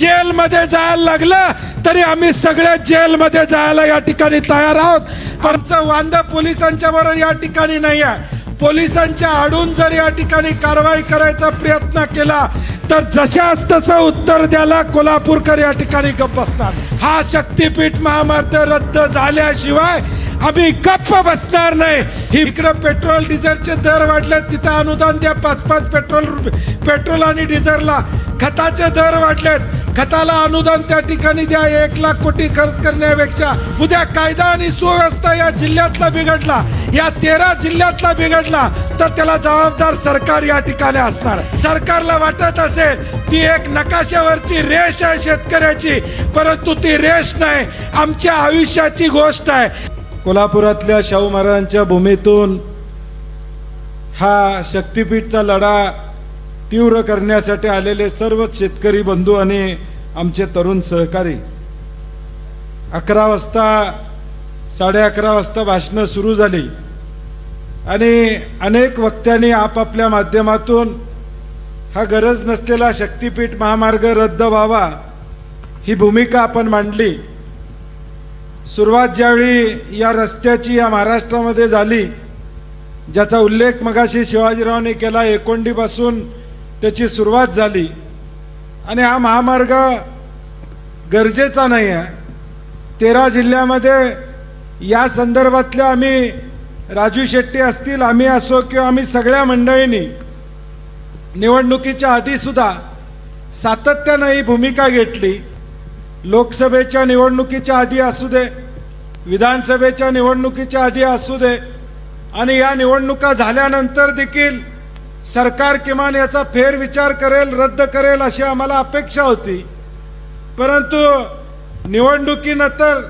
जेलमध्ये जायला लागलं तरी आम्ही सगळे जेलमध्ये जायला या ठिकाणी तयार आहोत। आमचं वांदा पोलिसांच्या बरोबर या ठिकाणी नाही आहे। पोलिसांच्या आडून जर या ठिकाणी कारवाई करायचा प्रयत्न केला तर जशास तसं उत्तर द्यायला कोल्हापूरकर या ठिकाणी गप्प बसणार। हा शक्तीपीठ महामार्ग रद्द झाल्याशिवाय आम्ही गप्प बसणार नाही। इकडे पेट्रोल डिझेलचे दर वाढले, तिथं अनुदान द्या 5-5 पेट्रोल आणि डिझेलला। खताचे दर वाढलेत, खताला अनुदान त्या ठिकाणी द्या। 1 लाख कोटी खर्च करण्यापेक्षा उद्या कायदा आणि सुव्यवस्था या जिल्ह्यातला बिघडला, या 13 जिल्ह्यातला बिघडला तर त्याला जबाबदार सरकार या ठिकाणी असणार। सरकारला वाटत असेल ती एक नकाशावरची रेष आहे शेतकऱ्याची, परंतु ती रेष नाही, आमच्या आयुष्याची गोष्ट आहे। कोल्हापुरातल्या शाहू महाराजांच्या भूमीतून हा शक्तीपीठचा लढा तीव्र करण्यासाठी आलेले सर्व शेतकरी बंधू आणि आमचे तरुण सहकारी 11 वाजता 11:30 वाजता भाषणं सुरू झाली आणि अनेक वक्त्यांनी आपापल्या माध्यमातून हा गरज नसलेला शक्तीपीठ महामार्ग रद्द व्हावा ही भूमिका आपण मांडली। सुरुवात ज्यावेळी या रस्त्याची या महाराष्ट्रामध्ये झाली, ज्याचा उल्लेख मगाशी शिवाजीरावने केला, एकोंडीपासून त्याची सुरुवात झाली आणि हा महामार्ग गरजेचा नाही आहे। 13 जिल्ह्यामध्ये या संदर्भातल्या आम्ही राजू शेट्टी असतील, आम्ही असो किंवा आम्ही सगळ्या मंडळींनी निवडणुकीच्या आधी सुद्धा सातत्याने ही भूमिका घेतली। लोकसभेच्या निवडणुकीच्या आधी असू दे, विधानसभेच्या निवडणुकीच्या आधी असू दे आणि या निवडणुका झाल्यानंतर देखील सरकार किमान याचा फेरविचार करेल, रद्द करेल अशी आम्हाला अपेक्षा होती। परंतु निवडणुकीनंतर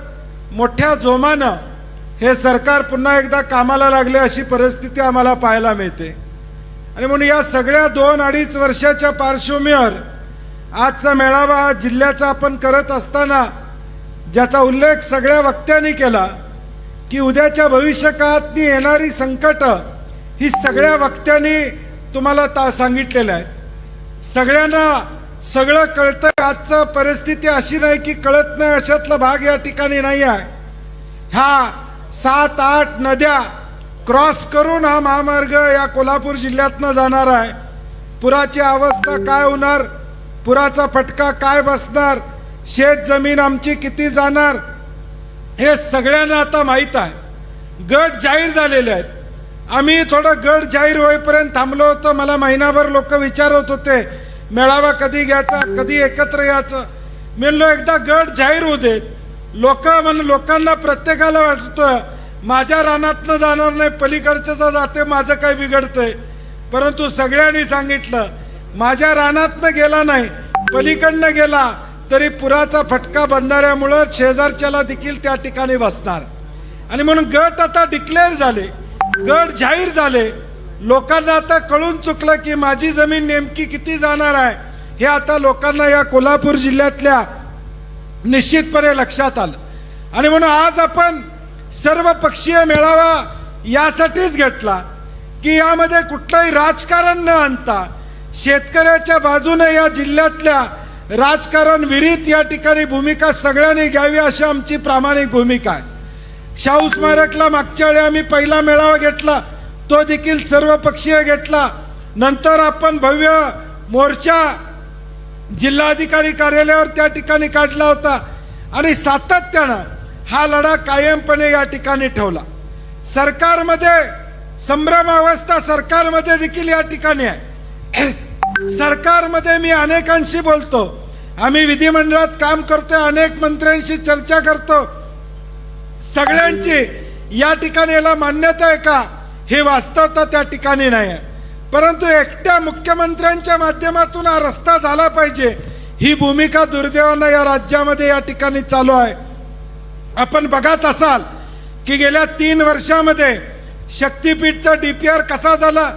मोठ्या जोमानं हे सरकार पुन्हा एकदा कामाला लागले अशी परिस्थिती आम्हाला पाहायला मिळते आणि म्हणून या सगळ्या 2-2.5 वर्षाच्या पार्श्वभूमीवर आजचा मेळावा जिल्ह्याचा आपण करत असताना ज्याचा उल्लेख सगळ्या वक्त्यांनी केला की उद्याच्या भविष्यकाळात येणारी संकट ही सगळ्या वक्त्यांनी तुम्हाला सांगितलेलं आहे। सगळ्यांना सगळं कळतं। आजचं परिस्थिती अशी नाही की कळत नाही अशातला भाग या ठिकाणी नाही आहे। ह्या 7-8 नद्या क्रॉस करून हा महामार्ग या कोल्हापूर जिल्ह्यातनं जाणार आहे। पुराची अवस्था काय होणार, पुराचा फटका काय बसणार, शेत जमीन आमची किती जाणार हे सगळ्यांना आता माहीत आहे। गट जाहीर झालेले आहेत। आम्ही थोडं गट जाहीर होईपर्यंत थांबलो होतो। मला महिनाभर लोक विचारत होते मेळावा कधी घ्यायचा, कधी एकत्र यायचं। मी म्हणलो एकदा गट जाहीर होऊ दे। लोकांना प्रत्येकाला वाटतं माझ्या रानातनं जाणार नाही, पलीकडचं जाते, माझं काय बिघडतंय। परंतु सगळ्यांनी सांगितलं माझ्या रानातनं गेला नाही, पलीकडनं गेला तरी पुराचा फटका बंधाऱ्यामुळं शेजारच्याला देखील त्या ठिकाणी बसणार आणि म्हणून गट आता डिक्लेअर झाले, गट जाहीर झाले। लोकांना आता कळून चुकलं की माझी जमीन नेमकी किती जाणार आहे हे आता लोकांना या कोल्हापूर जिल्ह्यातल्या निश्चितपणे लक्षात आलं आणि म्हणून आज आपण सर्व पक्षीय मेळावा यासाठीच घेतला की यामध्ये कुठलंही राजकारण न आणता शेतकऱ्याच्या बाजूने या जिल्ह्यातल्या राजकारण विरीत या ठिकाणी भूमिका सगळ्यांनी घ्यावी अशी आमची प्रामाणिक भूमिका आहे। शाहू स्मारकला मागच्या वेळी आम्ही पहिला मेळावा घेतला, तो देखील सर्व पक्षीय घेतला। नंतर आपण भव्य मोर्चा जिल्हाधिकारी कार्यालयावर त्या ठिकाणी काढला होता आणि सातत्यानं हा लढा कायमपणे या ठिकाणी ठेवला। सरकारमध्ये संभ्रमावस्था सरकारमध्ये देखील या ठिकाणी आहे। सरकारमध्ये मी अनेकांशी बोलतो, आम्ही विधिमंडळात काम करतोय, अनेक मंत्र्यांशी चर्चा करतो, सगळ्यांची या ठिकाणी याला मान्यता आहे का हे वास्तवता त्या ठिकाणी नाही आहे। परंतु एकट्या मुख्यमंत्र्यांच्या माध्यमातून हा रस्ता झाला पाहिजे ही भूमिका दुर्दैवानं या राज्यामध्ये या ठिकाणी चालू आहे। आपण बघत असाल की गेल्या 3 वर्षामध्ये शक्तीपीठचा DPR कसा झाला,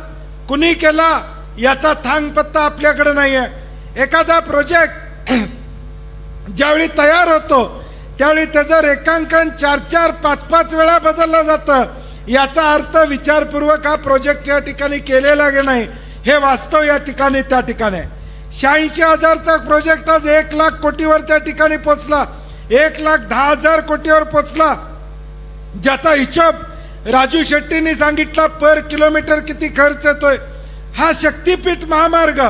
कुणी केला याचा थांगपत्ता आपल्याकडे नाही आहे। एखादा प्रोजेक्ट ज्यावेळी तयार होतो त्यावेळी त्याचं रेखांकन 4-4, 5-5 वेळा बदललं जातं। याचा अर्थ विचारपूर्वक हा प्रोजेक्ट या ठिकाणी केलेला नाही हे वास्तव या ठिकाणी त्या ठिकाणी आहे। 86,000चा प्रोजेक्ट आज 1 लाख कोटीवर त्या ठिकाणी पोहोचला, 1,10,000 कोटीवर पोहोचला, ज्याचा हिशोब राजू शेट्टींनी सांगितला पर किलोमीटर किती खर्च येतोय. हा शक्तीपीठ महामार्ग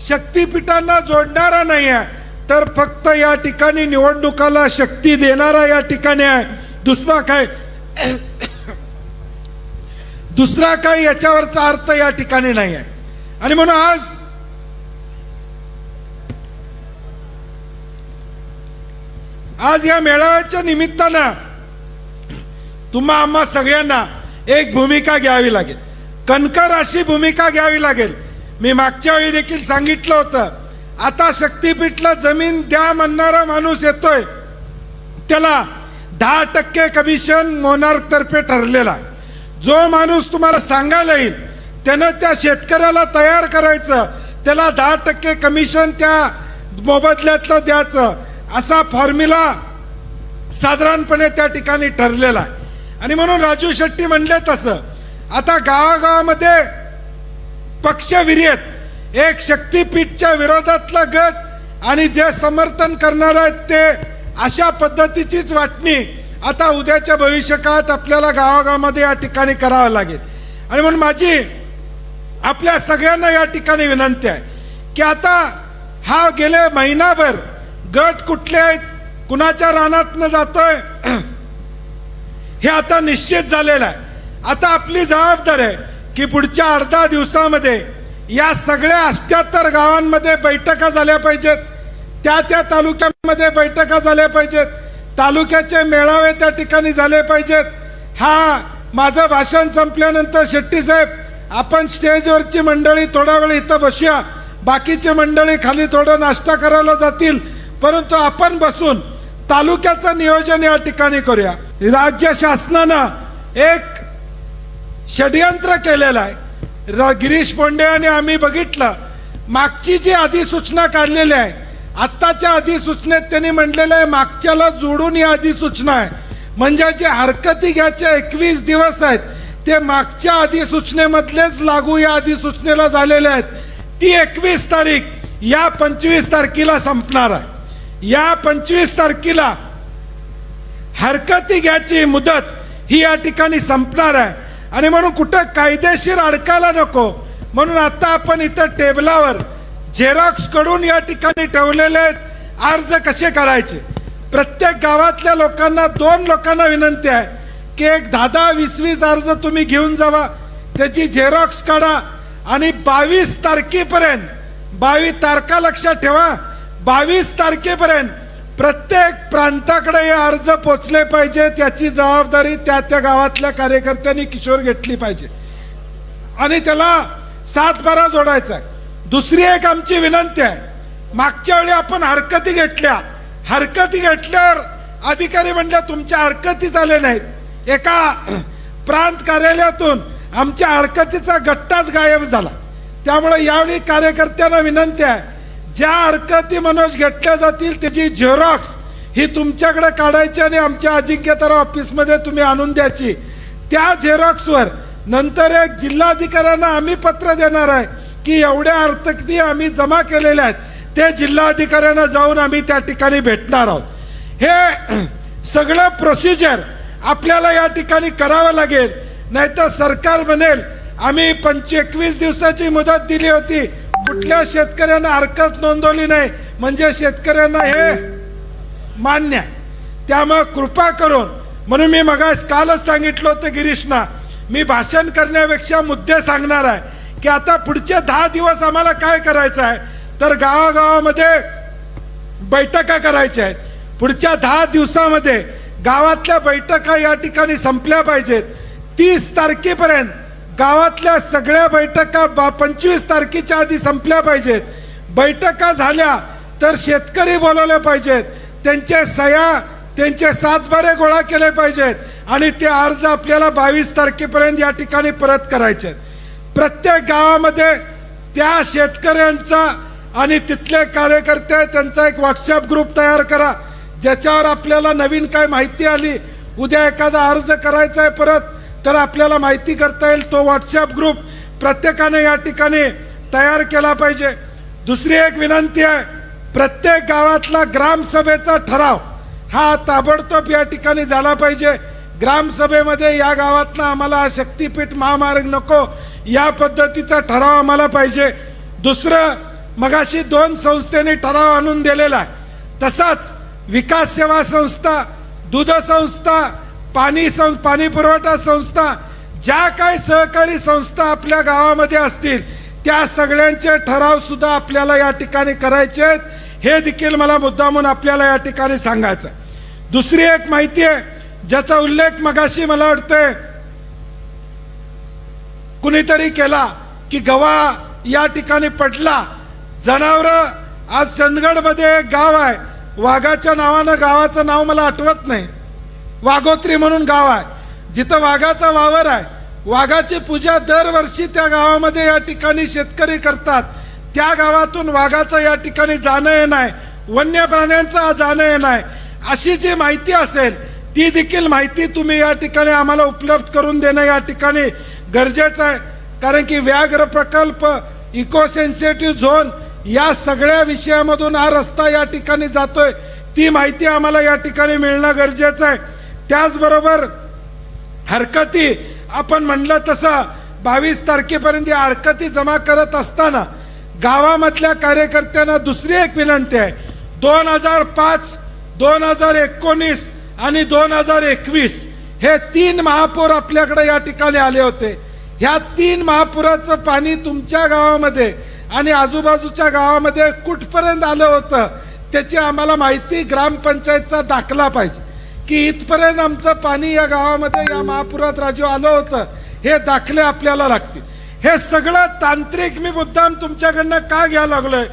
शक्तीपीठांना जोडणारा नाही आहे, तर फक्त या ठिकाणी निवडणुकाला शक्ती देणारा या ठिकाणी आहे. दुसरा काही याच्यावरचा अर्थ या ठिकाणी नाही आहे. आणि म्हणून आज या मेळाव्याच्या निमित्तानं तुम्हा आम्हा सगळ्यांना एक भूमिका घ्यावी लागेल, कणखर अशी भूमिका घ्यावी लागेल. मी मागच्या वेळी देखील सांगितलं होतं, आता शक्तीपीठला जमीन द्या म्हणणारा माणूस येतोय, त्याला 10% कमिशन मोनार्क तर्फे ठरलेला. जो माणूस तुम्हाला सांगायला येईल त्यानं त्या शेतकऱ्याला तयार करायचं, त्याला 10% कमिशन त्या मोबदल्यातलं द्यायचं, असा फॉर्म्युला साधारणपणे त्या ठिकाणी ठरलेला आहे. आणि म्हणून राजू शेट्टी म्हणले तसं आता गावागावामध्ये पक्षविरहित एक शक्तीपीठच्या विरोधातला गट आणि जे समर्थन करणार आहेत ते अशा पद्धतीचीच वाटणी आता उद्याच्या भविष्यकाळात आपल्याला गावागावामध्ये या ठिकाणी करावं लागेल. आणि म्हणून माझी आपल्या सगळ्यांना या ठिकाणी विनंती आहे की आता हा गेले महिनाभर गट कुठले आहेत, कुणाच्या रानातनं जातोय, हे आता निश्चित झालेलं आहे. आता आपली जबाबदारी आहे की पुढच्या 8-10 दिवसामध्ये या सगळ्या 78 गावांमध्ये बैठका झाल्या पाहिजेत, त्या तालुक्यामध्ये बैठका झाल्या पाहिजेत, तालुक्याचे मेळावे त्या ठिकाणी झाले पाहिजेत. हा माझं भाषण संपल्यानंतर शेट्टी साहेब आपण स्टेजवरची मंडळी थोडा वेळ इथं बसूया, बाकीची मंडळी खाली थोडं नाश्ता करायला जातील, परंतु आपण बसून तालुक्याचं नियोजन या ठिकाणी करूया. राज्य शासनानं एक षडयंत्र केलेलं आहे. गिरीश पोंडे आणि आम्ही बघितलं, मागची जी अधिसूचना काढलेली आहे, आत्ताच्या अधिसूचनेत त्यांनी म्हटलेलं आहे मागच्याला जोडून ही अधिसूचना आहे. म्हणजे जे हरकती घ्यायचे 21 दिवस आहेत ते मागच्या अधिसूचनेमधलेच लागू या अधिसूचनेला झालेले आहेत. ती 21 तारीख या 25 तारखेला संपणार आहे. या 25 तारखेला हरकती घ्यायची मुदत ही या ठिकाणी संपणार आहे. आणि म्हणून कुठं कायदेशीर अडकायला नको म्हणून आता आपण इथं टेबलावर झेरॉक्स कडून या ठिकाणी ठेवलेले आहेत अर्ज कसे करायचे. प्रत्येक गावातल्या लोकांना 2 लोकांना विनंती आहे की एक 10-20 अर्ज तुम्ही घेऊन जावा, त्याची झेरॉक्स काढा आणि 22 तारखेपर्यंत 22 तारखा लक्षात ठेवा, 22 तारखेपर्यंत प्रत्येक प्रांताकडे हे अर्ज पोचले पाहिजे. त्याची जबाबदारी त्या गावातल्या कार्यकर्त्यांनी किशोर घेतली पाहिजे आणि त्याला 7-12 जोडायचा आहे. दुसरी एक आमची विनंती आहे, मागच्या वेळी आपण हरकती घेतल्यावर अधिकारी म्हणले तुमच्या हरकती झाले नाहीत. एका प्रांत कार्यालयातून आमच्या हरकतीचा गट्टाच गायब झाला. त्यामुळे यावेळी कार्यकर्त्यांना विनंती आहे, ज्या हरकती मनोज घेतल्या जातील त्याची झेरॉक्स ही तुमच्याकडे काढायची आणि आमच्या अजिंक्यताराव ऑफिसमध्ये तुम्ही आणून द्यायची. त्या झेरॉक्सवर नंतर एक जिल्हाधिकाऱ्यांना आम्ही पत्र देणार आहे की एवढ्या हरकती आम्ही जमा केलेल्या आहेत, ते जिल्हाधिकाऱ्यांना जाऊन आम्ही त्या ठिकाणी भेटणार आहोत. हे सगळं प्रोसिजर आपल्याला या ठिकाणी करावं लागेल, नाहीतर सरकार म्हणेल आम्ही 21 दिवसाची मुदत दिली होती, कुठल्या शेतकऱ्यांना हरकत नोंदवली नाही, म्हणजे शेतकऱ्यांना हे मान्य आहे. त्यामुळे कृपा करून, म्हणून मी कालच सांगितलं होतं गिरीशना, मी भाषण करण्यापेक्षा मुद्दे सांगणार आहे की आता पुढचे 10 दिवस आम्हाला काय करायचं आहे, तर गावागावामध्ये बैठका करायच्या आहेत. पुढच्या 10 दिवसामध्ये गावातल्या बैठका या ठिकाणी संपल्या पाहिजेत. 30 तारखेपर्यंत गावातल्या सगळ्या बैठका 25 तारखेच्या आधी संपल्या पाहिजेत. बैठका झाल्या तर शेतकरी बोलवले पाहिजेत, त्यांचे सह्या त्यांचे 7-12 गोळा केले पाहिजेत आणि ते अर्ज आपल्याला 22 तारखेपर्यंत या ठिकाणी परत करायचे. प्रत्येक गावामध्ये त्या शेतकऱ्यांचा आणि तिथले कार्यकर्ते त्यांचा एक व्हॉट्सअप ग्रुप तयार करा, ज्याच्यावर आपल्याला नवीन काय माहिती आली, उद्या एखादा अर्ज करायचा आहे परत, तर आपल्याला माहिती करता येईल. तो व्हॉट्सअप ग्रुप प्रत्येकाने या ठिकाणी तयार केला पाहिजे. दुसरी एक विनंती आहे, प्रत्येक गावातला ग्रामसभेचा ठराव हा ताबडतोब या ठिकाणी झाला पाहिजे. ग्रामसभेमध्ये या गावातनं आम्हाला शक्तीपीठ महामार्ग नको या पद्धतीचा ठराव आम्हाला पाहिजे. दुसरं, मगाशी 2 संस्थेने ठराव आणून दिलेला आहे, तसाच विकास सेवा संस्था, दूध संस्था, पाणी पुरवठा संस्था, ज्या काही सहकारी संस्था आपल्या गावामध्ये असतील त्या सगळ्यांचे ठराव सुद्धा आपल्याला या ठिकाणी करायचे आहेत. हे देखील मला मुद्दामून आपल्याला या ठिकाणी सांगायचं. दुसरी एक माहिती आहे ज्याचा उल्लेख मगाशी मला वाटतंय कुणीतरी केला की गवा या ठिकाणी पडला. जनावरं, आज चंदगड मध्ये एक गाव आहे, वाघाच्या नावानं, गावाचं नाव मला आठवत नाही, वाघोत्री म्हणून गाव आहे, जिथं वाघाचा वावर आहे. वाघाची पूजा दरवर्षी त्या गावामध्ये या ठिकाणी शेतकरी करतात. त्या गावातून वाघाचं या ठिकाणी जाणं येणं आहे, वन्य प्राण्यांचं जाणं येणं आहे. अशी जी माहिती असेल ती देखील माहिती तुम्ही या ठिकाणी आम्हाला उपलब्ध करून देणं या ठिकाणी गरजेचं आहे. कारण की व्याघ्र प्रकल्प, इको सेन्सिटिव्ह झोन या सगळ्या विषयामधून हा रस्ता या ठिकाणी जातोय, ती माहिती आम्हाला या ठिकाणी मिळणं गरजेचं आहे. त्याचबरोबर हरकती, आपण म्हणलं तसं 22 तारखेपर्यंत या हरकती जमा करत असताना गावामधल्या कार्यकर्त्यांना दुसरी एक विनंती आहे. 2005, 2019 आणि 2021 हे 3 महापूर आपल्याकडे या ठिकाणी आले होते. ह्या 3 महापुराचं पाणी तुमच्या गावामध्ये आणि आजूबाजूच्या गावामध्ये कुठपर्यंत आलं होतं त्याची आम्हाला माहिती, ग्रामपंचायतचा दाखला पाहिजे की इथपर्यंत आमचं पाणी या गावामध्ये या महापुरात राजू आलं होतं. हे दाखले आपल्याला लागतील. हे सगळं तांत्रिक मी मुद्दाम तुमच्याकडनं का घ्यायला लागलोय,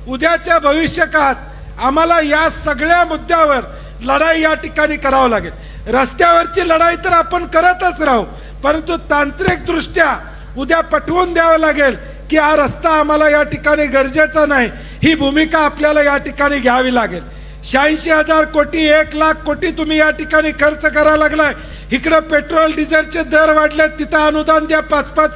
उद्याच्या भविष्यकाळात आम्हाला या सगळ्या मुद्द्यावर लढाई या ठिकाणी करावं लागेल. रस्त्यावरची लढाई तर आपण करतच राहू, परंतु तांत्रिक दृष्ट्या उद्या पटवून द्यावं लागेल की हा रस्ता आम्हाला या ठिकाणी गरजेचा नाही. ही भूमिका आपल्याला या ठिकाणी घ्यावी लागेल. 86,000 कोटी, 1,00,000 कोटी तुम्ही या ठिकाणी खर्च करायला लागलाय. इकडं पेट्रोल डिझेलचे दर वाढले, तिथं अनुदान द्या 5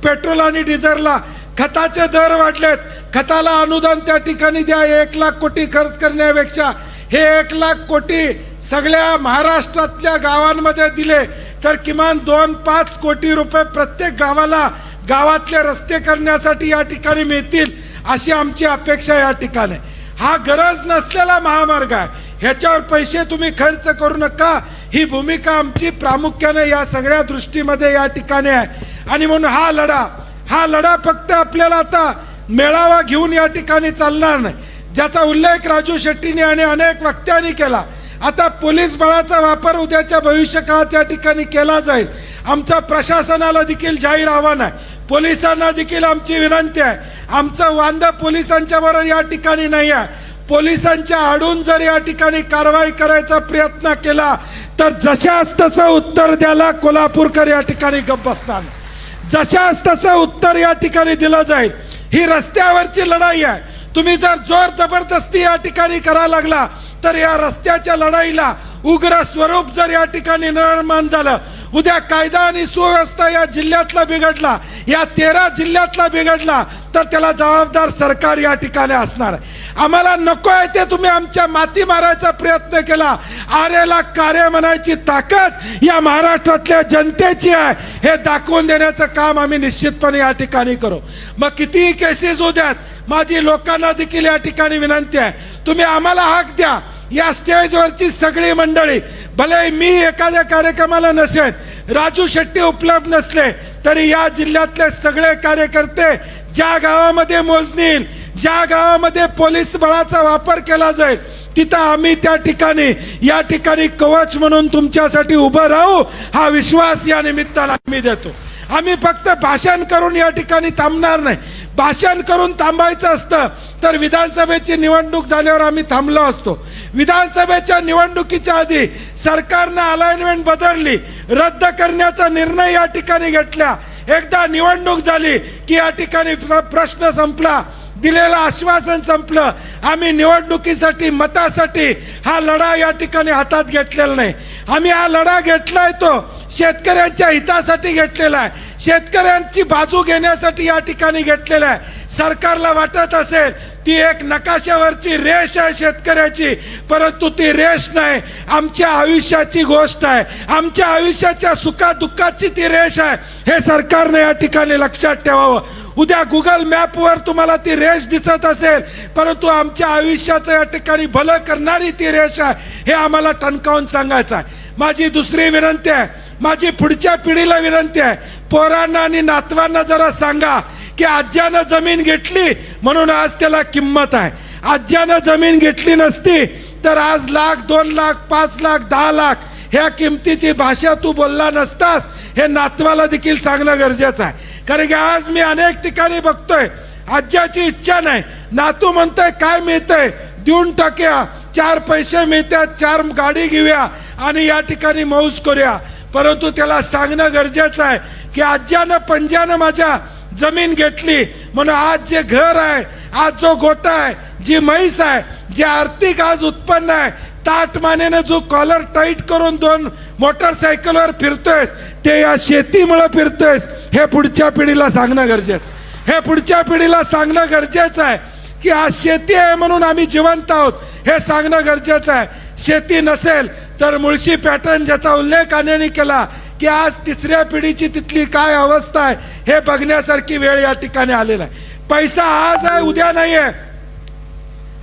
पेट्रोल आणि डिझेलला. खताचे दर वाढलेत, खताला अनुदान त्या ठिकाणी द्या. 1,00,000 कोटी खर्च करण्यापेक्षा हे 1,00,000 कोटी सगळ्या महाराष्ट्रातल्या गावांमध्ये दिले तर किमान 2-5 कोटी रुपये प्रत्येक गावाला गावातले रस्ते करण्यासाठी या ठिकाणी मिळतील अशी आमची अपेक्षा या ठिकाणी. हा गरज नसलेला महामार्ग आहे, ह्याच्यावर पैसे तुम्ही खर्च करू नका, ही भूमिका आमची प्रामुख्याने या सगळ्या दृष्टीमध्ये या ठिकाणी आहे. आणि म्हणून हा लढा फक्त आपल्याला आता मेळावा घेऊन या ठिकाणी चालणार नाही, ज्याचा उल्लेख राजू शेट्टीने आणि अनेक वक्त्यांनी केला. आता पोलीस बळाचा वापर उद्याच्या भविष्यकाळात या ठिकाणी केला जाईल. आमच्या प्रशासनाला देखील जाहीर आव्हान आहे, पोलिसांना देखील आमची विनंती आहे. आमचं वांद पोलिसांच्या बरोबर या ठिकाणी नाही आहे. पोलिसांच्या आडून जर या ठिकाणी कारवाई करायचा प्रयत्न केला तर जशास तसं उत्तर द्यायला कोल्हापूरकर या ठिकाणी गप्प बसणार. जशास तसं उत्तर या ठिकाणी दिलं जाईल. ही रस्त्यावरची लढाई आहे. तुम्ही जर जोर जबरदस्ती या ठिकाणी करायला लागला तर या रस्त्याच्या लढाईला उग्र स्वरूप जर या ठिकाणी निर्माण झालं, उद्या कायदा आणि सुव्यवस्था या जिल्ह्यातला बिघडला, या 13 जिल्ह्यातला बिघडला तर त्याला जबाबदार सरकार या ठिकाणी असणार आहे. आम्हाला नको आहे ते तुम्ही आमच्या माती मारायचा प्रयत्न केला. आरेला कार्य म्हणायची ताकद या महाराष्ट्रातल्या जनतेची आहे हे दाखवून देण्याचं काम आम्ही निश्चितपणे या ठिकाणी करू. मग कितीही केसेस होत्यात, माझी लोकांना देखील या ठिकाणी विनंती आहे, तुम्ही आम्हाला हक द्या. या स्टेजवरची सगळी मंडळी, भले मी एखाद्या कार्यक्रमाला नसेन, राजू शेट्टी उपलब्ध नसले तरी या जिल्ह्यातले सगळे कार्यकर्ते ज्या गावामध्ये मोजणी येईल, ज्या गावामध्ये पोलीस बळाचा वापर केला जाईल तिथं आम्ही त्या ठिकाणी या ठिकाणी कवच म्हणून तुमच्यासाठी उभं राहू, हा विश्वास या निमित्तानं आम्ही देतो. आम्ही फक्त भाषण करून या ठिकाणी थांबणार नाही. भाषण करून थांबायचं असतं तर विधानसभेची निवडणूक झाल्यावर आम्ही थांबलो असतो. विधानसभेच्या निवडणुकीच्या आधी सरकारनं अलाइनमेंट बदलली, रद्द करण्याचा निर्णय या ठिकाणी घेतला. एकदा निवडणूक झाली की या ठिकाणी प्रश्न संपला, दिलेलं आश्वासन संपलं. आम्ही निवडणुकीसाठी, मतासाठी हा लढा या ठिकाणी हातात घेतलेला नाही. आम्ही हा लढा घेतलाय तो शेतकऱ्यांच्या हितासाठी घेतलेला आहे, शेतकऱ्यांची बाजू घेण्यासाठी या ठिकाणी घेतलेला आहे. सरकारला वाटत असेल ती एक नकाशावरची रेष आहे शेतकऱ्याची, परंतु ती रेष नाही, आमच्या आयुष्याची गोष्ट आहे, आमच्या आयुष्याच्या सुखादुःखाची ती रेष आहे. हे सरकारने या ठिकाणी लक्षात ठेवावं. उद्या गुगल मॅपवर तुम्हाला ती रेष दिसत असेल, परंतु आमच्या आयुष्याचं या ठिकाणी भलं करणारी ती रेष आहे, हे आम्हाला ठणकावून सांगायचं आहे. माझी दुसरी विनंती आहे, माझी पुढच्या पिढीला विनंती आहे, पोरांना आणि नातवांना जरा सांगा की आज्यानं जमीन घेतली म्हणून आज त्याला किंमत आहे. आज्यानं जमीन घेतली नसती तर आज 1 लाख, 2 लाख, 5 लाख, 10 लाख ह्या किमतीची भाषा तू बोलला नसतास, हे नातवाला देखील सांगणं गरजेचं आहे. कारण की आज मी अनेक ठिकाणी बघतोय, आज्याची इच्छा नाही, नातू म्हणतोय काय मिळतंय देऊन टाकूया, 4 पैसे मिळतात, 4 गाडी घेऊया आणि या ठिकाणी मौज करूया. परंतु त्याला सांगणं गरजेचं आहे की आज्यानं पंजानं माझ्या जमीन घेतली म्हणून आज जे घर आहे, आज जो गोटा आहे, जी म्हैस आहे, जे आर्थिक आज उत्पन्न आहे, ताटमानेनं जो कॉलर टाईट करून 2 मोटरसायकलवर फिरतोयस ते या शेतीमुळे फिरतोयस, हे पुढच्या पिढीला सांगणं गरजेचं. हे पुढच्या पिढीला सांगणं गरजेचं आहे की आज शेती आहे म्हणून आम्ही जिवंत आहोत, हे सांगणं गरजेचं आहे. शेती नसेल तर मुळशी पॅटर्न ज्याचा उल्लेख अनेने केला की आज 3ऱ्या पिढीची तिथली काय अवस्था आहे हे बघण्यासारखी वेळ या ठिकाणी आलेला आहे. पैसा आज आहे उद्या नाही आहे.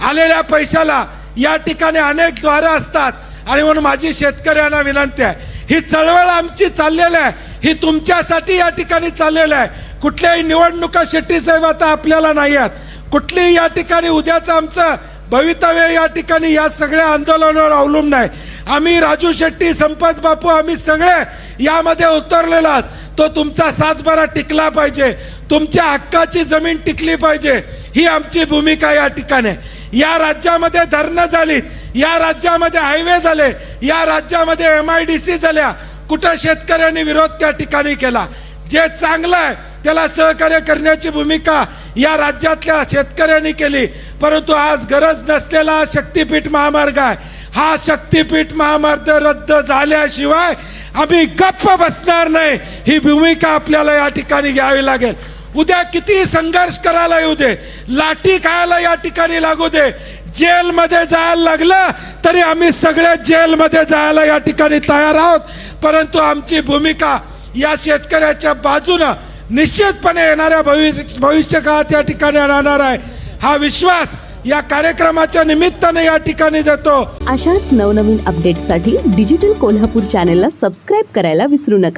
आलेल्या पैशाला या ठिकाणी अनेक द्वार असतात आणि म्हणून माझी शेतकऱ्यांना विनंती आहे, ही चळवळ आमची चाललेली आहे, ही तुमच्यासाठी या ठिकाणी चाललेली आहे. कुठल्याही निवडणुका शेट्टी साहेब आता आपल्याला नाही आहेत, कुठलीही या ठिकाणी उद्याचं आमचं भवितव्य या ठिकाणी या सगळ्या आंदोलनावर अवलंबून आहे. आम्ही राजू शेट्टी, संपत बापू, आम्ही सगळे यामध्ये उतरलेलो आहोत. तो तुमचा सातबारा टिकला पाहिजे, तुमच्या हक्काची जमीन टिकली पाहिजे, ही आमची भूमिका या ठिकाणी. या राज्यामध्ये धरणं झालीत, या राज्यामध्ये हायवे झाले, या राज्यामध्ये MIDC झाल्या, कुठं शेतकऱ्यांनी विरोध त्या ठिकाणी केला. जे चांगलं आहे त्याला सहकार्य करण्याची भूमिका या राज्यातल्या शेतकऱ्यांनी केली. परंतु आज गरज नसलेला शक्तीपीठ महामार्ग आहे, हा शक्तीपीठ महामार्ग रद्द झाल्याशिवाय आम्ही गप्प बसणार नाही, ही भूमिका आपल्याला या ठिकाणी घ्यावी लागेल. उद्या किती संघर्ष करायला येऊ दे, लाठी खायला या ठिकाणी लागू दे, जेलमध्ये जायला लागलं तरी आम्ही सगळे जेलमध्ये जायला या ठिकाणी तयार आहोत. परंतु आमची भूमिका या शेतकऱ्याच्या बाजूनं निश्चितपणे येणाऱ्या भविष्य काळात या ठिकाणी राहणार आहे, हा विश्वास या कार्यक्रमाच्या निमित्ताने या ठिकाणी देतो. अशाच नवनवीन अपडेटसाठी डिजिटल कोल्हापूर चॅनेलला सबस्क्राईब करायला विसरू नका.